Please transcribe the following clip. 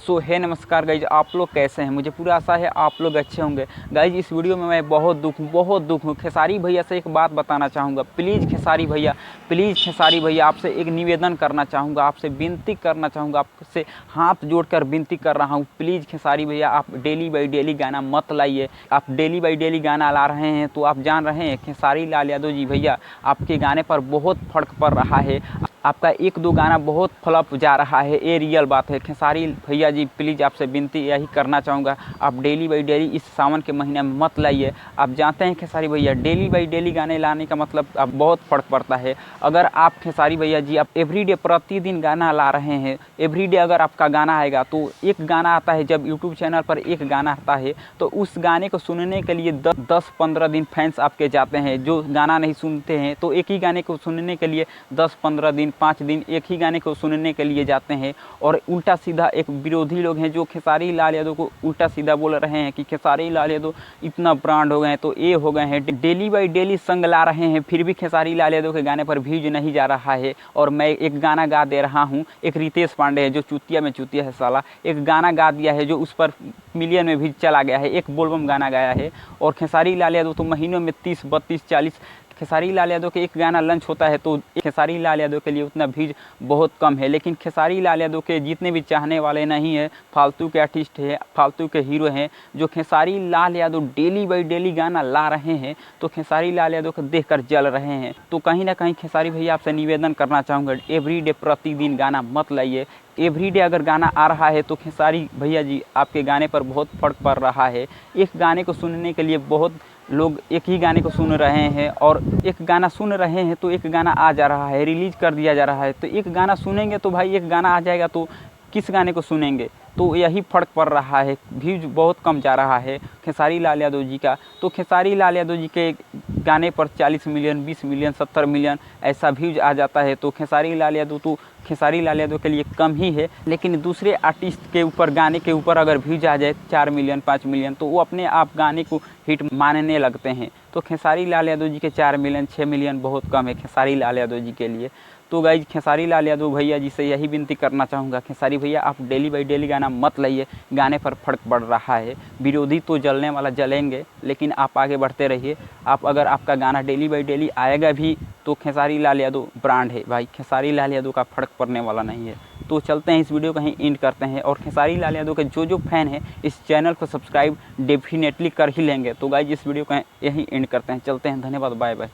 सो है नमस्कार गाइज, आप लोग कैसे हैं। मुझे पूरा आशा है आप लोग अच्छे होंगे। गाइज इस वीडियो में मैं बहुत दुख हूँ। खेसारी भैया से एक बात बताना चाहूँगा। प्लीज़ खेसारी भैया आपसे एक निवेदन करना चाहूँगा, आपसे विनती करना चाहूँगा, आपसे हाथ जोड़कर विनती कर रहा हूँ। प्लीज़ खेसारी भैया आप डेली बाई डेली गाना मत लाइए। आप डेली बाई डेली गाना ला रहे हैं तो आप जान रहे हैं खेसारी लाल यादव जी भैया आपके गाने पर बहुत फ़र्क पड़ रहा है। आपका एक दो गाना बहुत फ्लॉप जा रहा है, ये रियल बात है। खेसारी भैया जी प्लीज़ आपसे विनती यही करना चाहूँगा, आप डेली बाई डेली इस सावन के महीने में मत लाइए। आप जानते हैं खेसारी भैया डेली बाई डेली गाने लाने का मतलब अब बहुत फ़र्क पड़ता है। अगर आप खेसारी भैया जी आप एवरीडे प्रतिदिन गाना ला रहे हैं, एवरीडे अगर आपका गाना आएगा तो एक गाना आता है, जब यूट्यूब चैनल पर एक गाना आता है तो उस गाने को सुनने के लिए 10-15 दिन फैंस आपके जाते हैं। जो गाना नहीं सुनते हैं तो एक ही गाने को सुनने के लिए 10-15 दिन 5 दिन एक ही गाने को सुनने के लिए जाते हैं। और उल्टा सीधा एक विरोधी लोग हैं जो खेसारी लाल यादव को उल्टा सीधा बोल रहे हैं कि खेसारी लाल यादव इतना ब्रांड हो गए हैं तो ये हो गए हैं, डेली बाई डेली संग ला रहे हैं, फिर भी खेसारी लाल यादव के गाने पर व्यूज नहीं जा रहा है। और मैं एक गाना गा दे रहा हूँ, एक रितेश पांडे है जो चुतिया में चुतिया है साला, एक गाना गा दिया है जो उस पर मिलियन में व्यूज चला गया है, एक बोलबम गाना गाया है। और खेसारी लाल यादव तो महीनों में 30-32-40 खेसारी लाल यादव के एक गाना लॉन्च होता है तो खेसारी लाल यादव के लिए उतना व्यूज बहुत कम है। लेकिन खेसारी लाल यादव के जितने भी चाहने वाले नहीं है, फालतू के आर्टिस्ट हैं, फालतू के हीरो हैं, जो Khesari Lal Yadav daily by daily गाना ला रहे हैं तो खेसारी लाल यादव को देखकर जल रहे हैं। तो कहीं ना कहीं खेसारी भैया आपसे निवेदन करना चाहूँगा, एवरीडे प्रतिदिन गाना मत लाइए। एवरीडे अगर गाना आ रहा है तो खेसारी भैया जी आपके गाने पर बहुत फ़र्क पड़ रहा है। एक गाने को सुनने के लिए बहुत लोग एक ही गाने को सुन रहे हैं, और एक गाना सुन रहे हैं तो एक गाना आ जा रहा है, रिलीज़ कर दिया जा रहा है। तो एक गाना सुनेंगे तो भाई एक गाना आ जाएगा तो किस गाने को सुनेंगे, तो यही फ़र्क पड़ रहा है। व्यूज बहुत कम जा रहा है खेसारी लाल यादव जी का। तो खेसारी लाल यादव जी के गाने पर 40 मिलियन 20 मिलियन 70 मिलियन ऐसा व्यूज आ जाता है तो खेसारी लाल यादव के लिए कम ही है। लेकिन दूसरे आर्टिस्ट के ऊपर गाने के ऊपर अगर व्यूज आ जाए 4 मिलियन 5 मिलियन तो वो अपने आप गाने को हिट मानने लगते हैं। तो खेसारी लाल यादव जी के 4 मिलियन 6 मिलियन बहुत कम है खेसारी लाल यादव जी के लिए। तो गाइज खेसारी लाल यादव भैया जी से यही विनती करना चाहूँगा, खेसारी भैया आप डेली बाई डेली गाना मत लाइए, गाने पर फ़र्क पड़ रहा है। विरोधी तो जलने वाला जलेंगे, लेकिन आप आगे बढ़ते रहिए। अगर आपका गाना डेली बाई डेली आएगा भी तो खेसारी लाल यादव ब्रांड है भाई, खेसारी लाल यादव का फ़र्क पड़ने वाला नहीं है। तो चलते हैं इस वीडियो को कहीं एंड करते हैं, और खेसारी लाल यादव के जो फैन हैं इस चैनल को सब्सक्राइब डेफिनेटली कर ही लेंगे। तो गाइज इस वीडियो को यहीं एंड करते हैं, चलते हैं, धन्यवाद, बाय बाय।